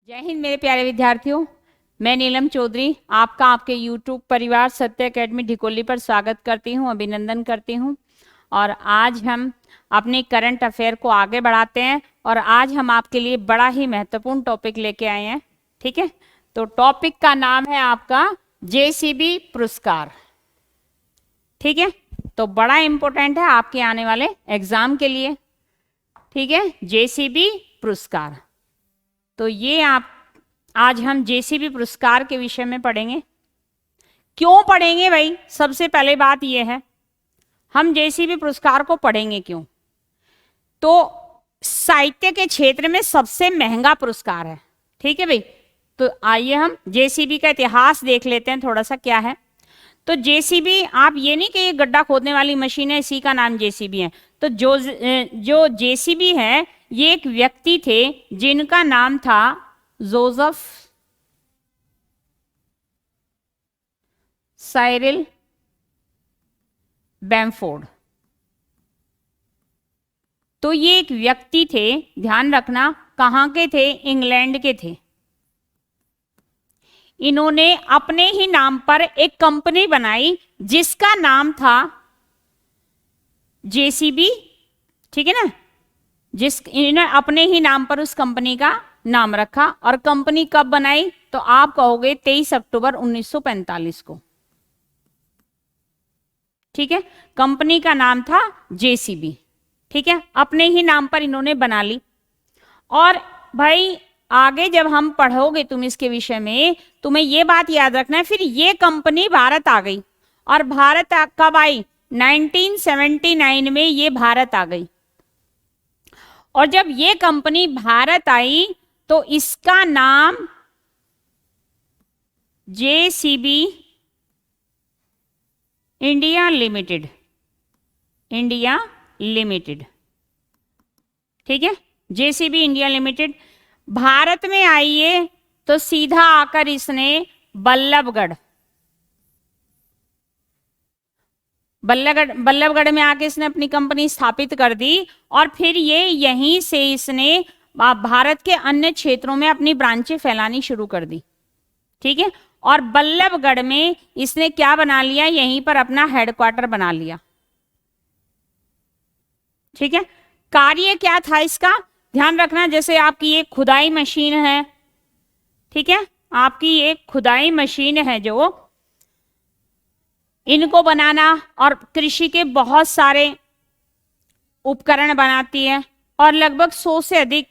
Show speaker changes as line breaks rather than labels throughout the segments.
जय हिंद मेरे प्यारे विद्यार्थियों, मैं नीलम चौधरी आपका आपके YouTube परिवार सत्य एकेडमी ढिकोली पर स्वागत करती हूं, अभिनंदन करती हूं। और आज हम अपने करंट अफेयर को आगे बढ़ाते हैं और आज हम आपके लिए बड़ा ही महत्वपूर्ण टॉपिक लेके आए हैं। ठीक है, तो टॉपिक का नाम है आपका JCB पुरस्कार। ठीक है, तो बड़ा इंपॉर्टेंट है आपके आने वाले एग्जाम के लिए। ठीक है, JCB पुरस्कार। तो ये आज हम JCB पुरस्कार के विषय में पढ़ेंगे। क्यों पढ़ेंगे भाई? सबसे पहले बात ये है, हम JCB पुरस्कार को पढ़ेंगे क्यों? तो साहित्य के क्षेत्र में सबसे महंगा पुरस्कार है। ठीक है भाई, तो आइए हम JCB का इतिहास देख लेते हैं थोड़ा सा क्या है। तो JCB, आप ये नहीं कि ये गड्ढा खोदने वाली मशीन है इसी का नाम JCB है। तो जो JCB है ये एक व्यक्ति थे जिनका नाम था जोसेफ साइरिल बैम्फोर्ड। तो ये एक व्यक्ति थे, ध्यान रखना, कहाँ के थे? इंग्लैंड के थे। इन्होंने अपने ही नाम पर एक कंपनी बनाई जिसका नाम था JCB। ठीक है ना, इन्होंने अपने ही नाम पर उस कंपनी का नाम रखा। और कंपनी कब बनाई? तो आप कहोगे 23 अक्टूबर 1945 को। ठीक है, कंपनी का नाम था JCB। ठीक है, अपने ही नाम पर इन्होंने बना ली। और भाई आगे जब हम पढ़ोगे तुम इसके विषय में, तुम्हें ये बात याद रखना है, फिर ये कंपनी भारत आ गई। और भारत कब आई? 1979 में ये भारत आ गई। और जब ये कंपनी भारत आई तो इसका नाम JCB India limited, India limited. ठीक है, JCB इंडिया लिमिटेड भारत में आई है। तो सीधा आकर इसने बल्लभगढ़ में आके इसने अपनी कंपनी स्थापित कर दी। और फिर ये यहीं से इसने भारत के अन्य क्षेत्रों में अपनी ब्रांचें फैलानी शुरू कर दी। ठीक है, और बल्लभगढ़ में इसने क्या बना लिया? यहीं पर अपना हेडक्वार्टर बना लिया। ठीक है, कार्य क्या था इसका? ध्यान रखना, जैसे आपकी एक खुदाई मशीन है। ठीक है, आपकी एक खुदाई मशीन है जो इनको बनाना और कृषि के बहुत सारे उपकरण बनाती है और लगभग 100 से अधिक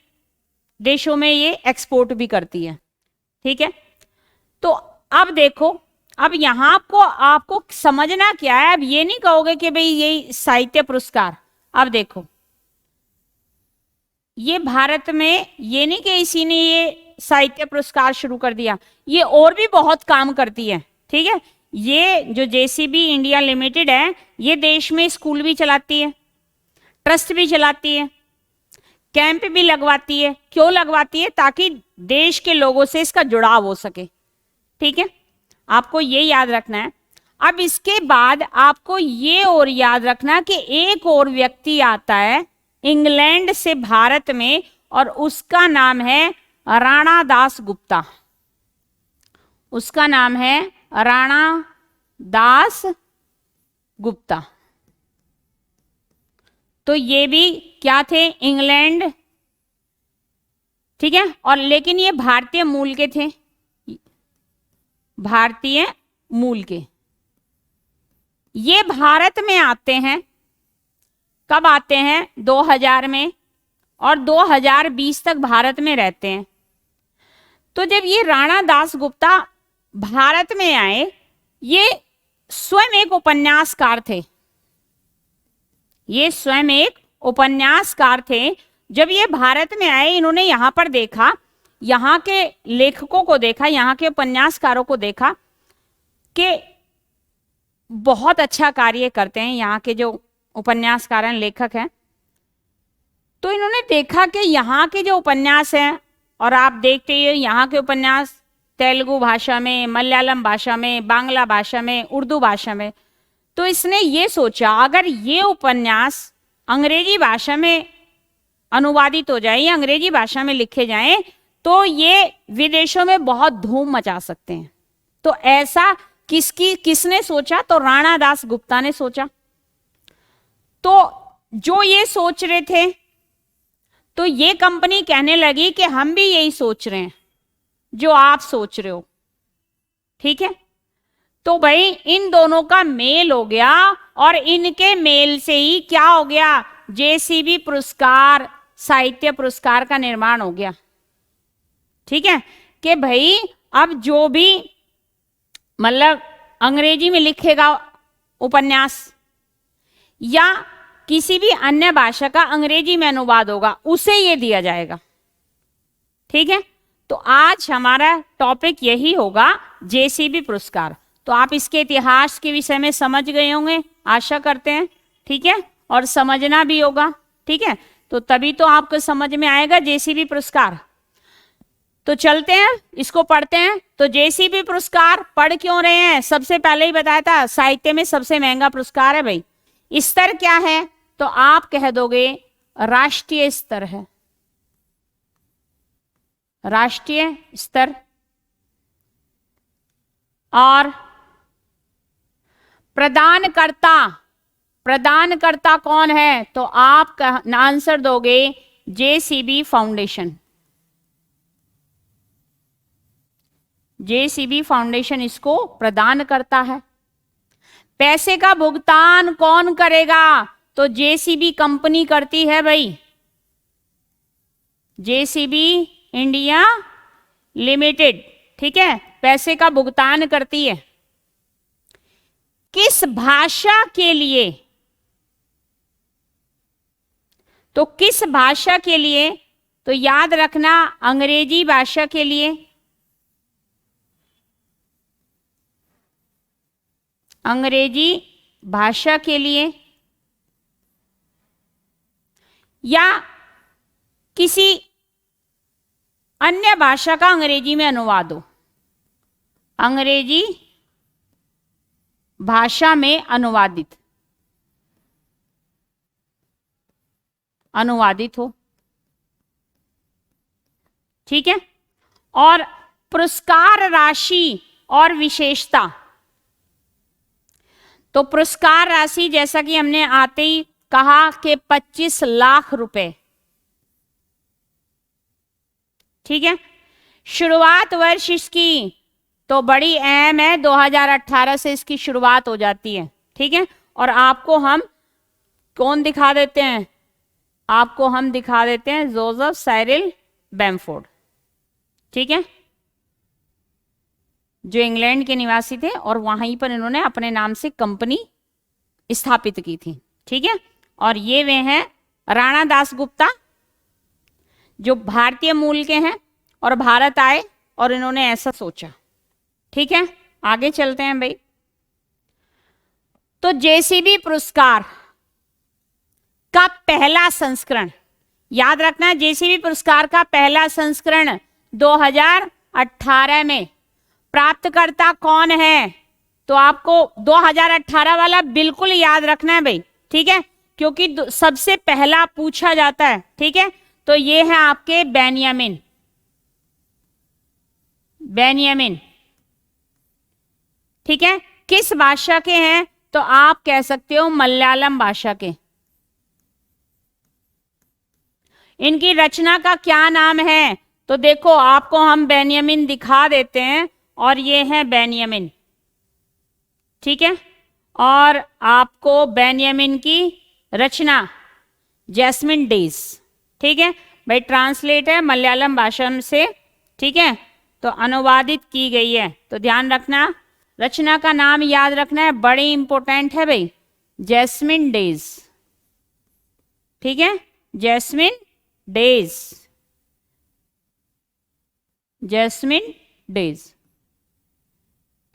देशों में ये एक्सपोर्ट भी करती है। ठीक है, तो अब देखो, अब यहां आपको समझना क्या है। अब ये नहीं कहोगे कि भाई ये साहित्य पुरस्कार। अब देखो, ये भारत में ये नहीं कि इसी ने ये साहित्य पुरस्कार शुरू कर दिया, ये और भी बहुत काम करती है। ठीक है, ये जो JCB इंडिया लिमिटेड है ये देश में स्कूल भी चलाती है, ट्रस्ट भी चलाती है, कैंप भी लगवाती है। क्यों लगवाती है? ताकि देश के लोगों से इसका जुड़ाव हो सके। ठीक है, आपको ये याद रखना है। अब इसके बाद आपको ये और याद रखना कि एक और व्यक्ति आता है इंग्लैंड से भारत में और उसका नाम है राणा दास गुप्ता। उसका नाम है राणा दास गुप्ता। तो ये भी क्या थे? इंग्लैंड। ठीक है, और लेकिन ये भारतीय मूल के थे, भारतीय मूल के। ये भारत में आते हैं, कब आते हैं? 2000 में, और 2020 तक भारत में रहते हैं। तो जब ये राणा दास गुप्ता भारत में आए, ये स्वयं एक उपन्यासकार थे। ये स्वयं एक उपन्यासकार थे। जब ये भारत में आए, इन्होंने यहां पर देखा, यहाँ के लेखकों को देखा, यहाँ के उपन्यासकारों को देखा कि बहुत अच्छा कार्य करते हैं यहाँ के जो उपन्यासकार हैं, लेखक हैं। तो इन्होंने देखा कि यहाँ के जो उपन्यास हैं, और आप देखते हैं यहाँ के उपन्यास तेलुगु भाषा में, मलयालम भाषा में, बांग्ला भाषा में, उर्दू भाषा में, तो इसने ये सोचा अगर ये उपन्यास अंग्रेजी भाषा में अनुवादित हो जाए या अंग्रेजी भाषा में लिखे जाएं तो ये विदेशों में बहुत धूम मचा सकते हैं। तो ऐसा किसने सोचा? तो राणा दास गुप्ता ने सोचा। तो जो ये सोच रहे थे तो ये कंपनी कहने लगी कि हम भी यही सोच रहे हैं जो आप सोच रहे हो, ठीक है। तो भाई इन दोनों का मेल हो गया और इनके मेल से ही क्या हो गया? जेसीबी पुरस्कार, साहित्य पुरस्कार का निर्माण हो गया, ठीक है। कि भाई अब जो भी मतलब अंग्रेजी में लिखेगा उपन्यास या किसी भी अन्य भाषा का अंग्रेजी में अनुवाद होगा उसे ये दिया जाएगा, ठीक है। तो आज हमारा टॉपिक यही होगा, जेसीबी पुरस्कार। तो आप इसके इतिहास के विषय में समझ गए होंगे, आशा करते हैं, ठीक है, और समझना भी होगा, ठीक है। तो तभी तो आपको समझ में आएगा जेसीबी पुरस्कार। तो चलते हैं, इसको पढ़ते हैं। तो जेसीबी पुरस्कार पढ़ क्यों रहे हैं? सबसे पहले ही बताया था साहित्य में सबसे महंगा पुरस्कार है भाई। स्तर क्या है? तो आप कह दोगे राष्ट्रीय स्तर है, राष्ट्रीय स्तर। और प्रदानकर्ता कौन है? तो आप आंसर दोगे जेसीबी फाउंडेशन। जेसीबी फाउंडेशन इसको प्रदान करता है। पैसे का भुगतान कौन करेगा? तो जेसीबी कंपनी करती है भाई, जेसीबी इंडिया लिमिटेड, ठीक है, पैसे का भुगतान करती है। किस भाषा के लिए? तो किस भाषा के लिए? तो याद रखना अंग्रेजी भाषा के लिए, अंग्रेजी भाषा के लिए या किसी अन्य भाषा का अंग्रेजी में अनुवाद हो, अंग्रेजी भाषा में अनुवादित हो, ठीक है। और पुरस्कार राशि और विशेषता। तो पुरस्कार राशि जैसा कि हमने आते ही कहा कि 25 लाख रुपए, ठीक है। शुरुआत वर्ष इसकी तो बड़ी अहम है, 2018 से इसकी शुरुआत हो जाती है, ठीक है। और आपको हम कौन दिखा देते हैं? आपको हम दिखा देते हैं जोसेफ साइरिल बैम्फोर्ड, ठीक है, जो इंग्लैंड के निवासी थे और वहीं पर इन्होंने अपने नाम से कंपनी स्थापित की थी, ठीक है। और ये वे हैं राणा दास गुप्ता, जो भारतीय मूल के हैं और भारत आए और इन्होंने ऐसा सोचा, ठीक है। आगे चलते हैं भाई। तो जेसीबी पुरस्कार का पहला संस्करण याद रखना, जेसीबी पुरस्कार का पहला संस्करण 2018 में। प्राप्तकर्ता कौन है? तो आपको 2018 वाला बिल्कुल याद रखना है भाई, ठीक है, क्योंकि सबसे पहला पूछा जाता है, ठीक है। तो ये है आपके बेनियामिन, ठीक है। किस भाषा के हैं? तो आप कह सकते हो मलयालम भाषा के। इनकी रचना का क्या नाम है? तो देखो आपको हम बेनियामिन दिखा देते हैं और ये है बेनियामिन, ठीक है। और आपको बेनियामिन की रचना जैस्मिन डेज, ठीक है भाई, ट्रांसलेट है मलयालम भाषा से, ठीक है, तो अनुवादित की गई है। तो ध्यान रखना, रचना का नाम याद रखना है, बड़ी इंपॉर्टेंट है भाई, जैस्मिन डेज, ठीक है, जैस्मिन डेज,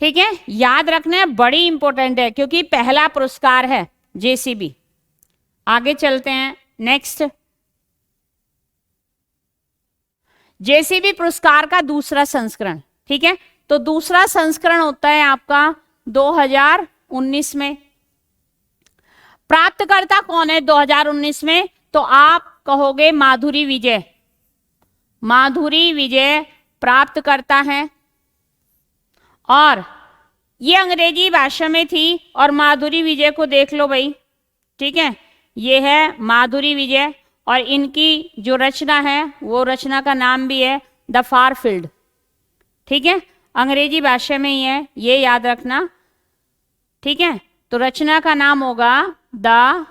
ठीक है, याद रखना है, बड़ी इंपॉर्टेंट है क्योंकि पहला पुरस्कार है जेसीबी। आगे चलते हैं, नेक्स्ट। जेसीबी पुरस्कार का दूसरा संस्करण, ठीक है, तो दूसरा संस्करण होता है आपका 2019 में, प्राप्तकर्ता कौन है 2019 में? तो आप कहोगे माधुरी विजय। माधुरी विजय प्राप्तकर्ता है, और ये अंग्रेजी भाषा में थी। और माधुरी विजय को देख लो भाई, ठीक है, ये है माधुरी विजय, और इनकी जो रचना है वो रचना का नाम भी है द फार फील्ड। ठीक है, अंग्रेजी भाषा में ही है, ये याद रखना। ठीक है, तो रचना का नाम होगा द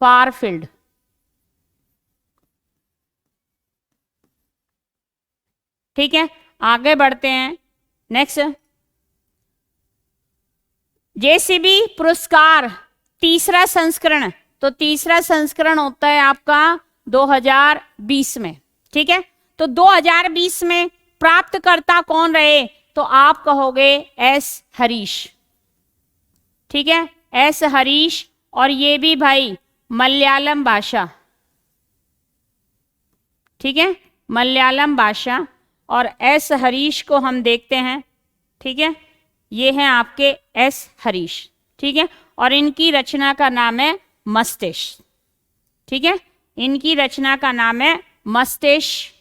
फार फील्ड। ठीक है, आगे बढ़ते हैं। नेक्स्ट, जेसीबी पुरस्कार तीसरा संस्करण। तो तीसरा संस्करण होता है आपका 2020 में। ठीक है, तो 2020 में प्राप्तकर्ता कौन रहे? तो आप कहोगे एस हरीश। ठीक है, एस हरीश, और ये भी भाई मलयालम भाषा। ठीक है, मलयालम भाषा, और एस हरीश को हम देखते हैं। ठीक है, ये हैं आपके एस हरीश। ठीक है, और इनकी रचना का नाम है मस्तिष्क। ठीक है, इनकी रचना का नाम है मस्तिष्क,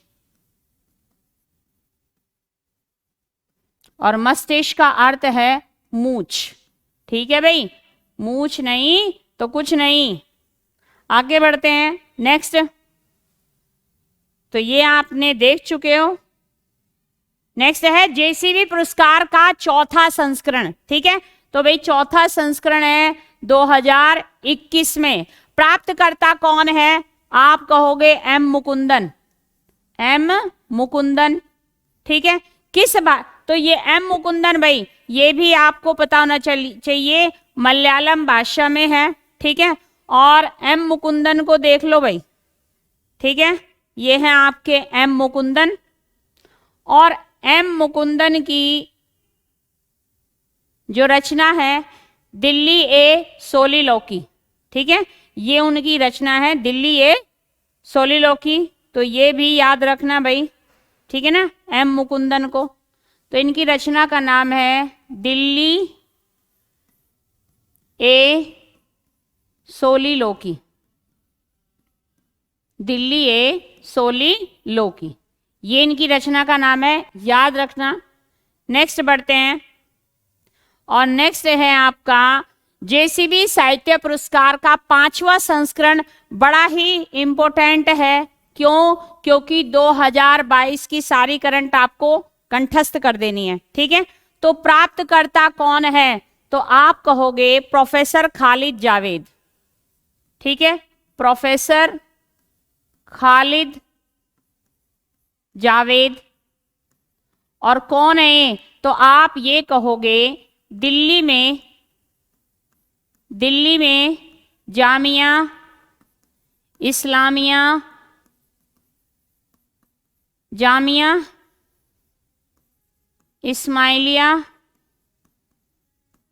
और मस्तिष्क का अर्थ है मूछ। ठीक है भाई, मूछ नहीं तो कुछ नहीं। आगे बढ़ते हैं। नेक्स्ट, तो ये आपने देख चुके हो। नेक्स्ट है जेसीबी पुरस्कार का चौथा संस्करण। ठीक है, तो भाई चौथा संस्करण है 2021 में। प्राप्तकर्ता कौन है? आप कहोगे एम मुकुंदन। एम मुकुंदन। ठीक है, किस बात? तो ये एम मुकुंदन भाई, ये भी आपको पता होना चाहिए, मलयालम भाषा में है। ठीक है, और एम मुकुंदन को देख लो भाई। ठीक है, ये है आपके एम मुकुंदन, और एम मुकुंदन की जो रचना है दिल्ली ए सोलिलोकी। ठीक है, ये उनकी रचना है दिल्ली ए सोलिलोकी, तो ये भी याद रखना भाई। ठीक है ना, एम मुकुंदन को। तो इनकी रचना का नाम है दिल्ली ए सोलिलोकी। दिल्ली ए सोलिलोकी, ये इनकी रचना का नाम है, याद रखना। नेक्स्ट बढ़ते हैं, और नेक्स्ट है आपका जेसीबी साहित्य पुरस्कार का 5वां संस्करण। बड़ा ही इंपॉर्टेंट है। क्यों? क्योंकि 2022 की सारी करंट आपको कंठस्थ कर देनी है। ठीक है, तो प्राप्तकर्ता कौन है? तो आप कहोगे प्रोफेसर खालिद जावेद। ठीक है, प्रोफेसर खालिद जावेद। और कौन है? तो आप ये कहोगे दिल्ली में जामिया इस्लामिया इस्माइलिया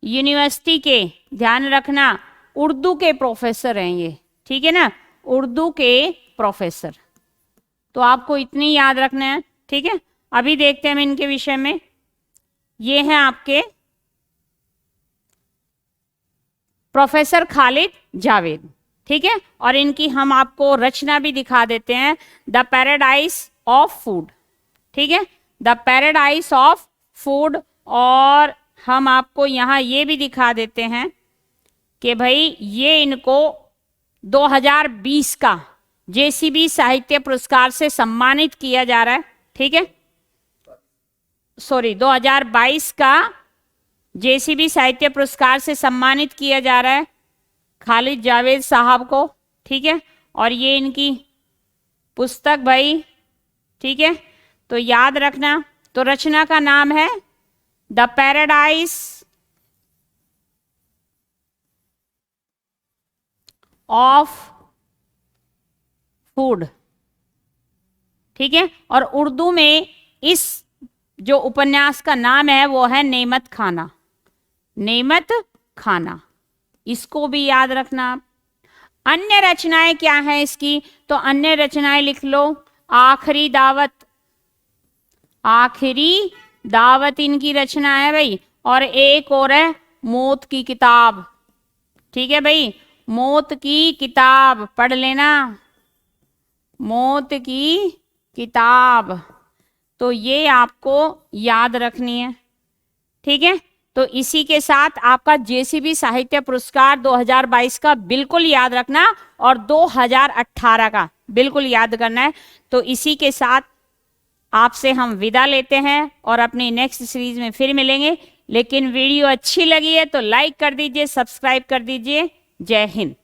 यूनिवर्सिटी के, ध्यान रखना, उर्दू के प्रोफेसर हैं ये। ठीक है ना, उर्दू के प्रोफेसर। तो आपको इतनी याद रखना है। ठीक है, अभी देखते हैं हम इनके विषय में। ये हैं आपके प्रोफेसर खालिद जावेद। ठीक है, और इनकी हम आपको रचना भी दिखा देते हैं, द पैराडाइज ऑफ फूड। ठीक है, द पैराडाइज ऑफ फूड। और हम आपको यहाँ ये भी दिखा देते हैं कि भाई ये इनको 2020 का जेसीबी साहित्य पुरस्कार से सम्मानित किया जा रहा है। ठीक है, सॉरी, 2022 का जेसीबी साहित्य पुरस्कार से सम्मानित किया जा रहा है खालिद जावेद साहब को। ठीक है, और ये इनकी पुस्तक भाई। ठीक है, तो याद रखना। तो रचना का नाम है द पैराडाइज ऑफ फूड। ठीक है, और उर्दू में इस जो उपन्यास का नाम है वो है नेमत खाना। नेमत खाना, इसको भी याद रखना। अन्य रचनाएं क्या है इसकी? तो अन्य रचनाएं लिख लो, आखिरी दावत। आखिरी दावत इनकी रचना है भाई, और एक और है मौत की किताब। ठीक है भाई, मौत की किताब पढ़ लेना, मौत की किताब, तो ये आपको याद रखनी है, ठीक है। तो इसी के साथ आपका जेसीबी साहित्य पुरस्कार 2022 का बिल्कुल याद रखना और 2018 का बिल्कुल याद करना है। तो इसी के साथ आपसे हम विदा लेते हैं और अपनी नेक्स्ट सीरीज में फिर मिलेंगे। लेकिन वीडियो अच्छी लगी है तो लाइक कर दीजिए, सब्सक्राइब कर दीजिए। जय हिंद।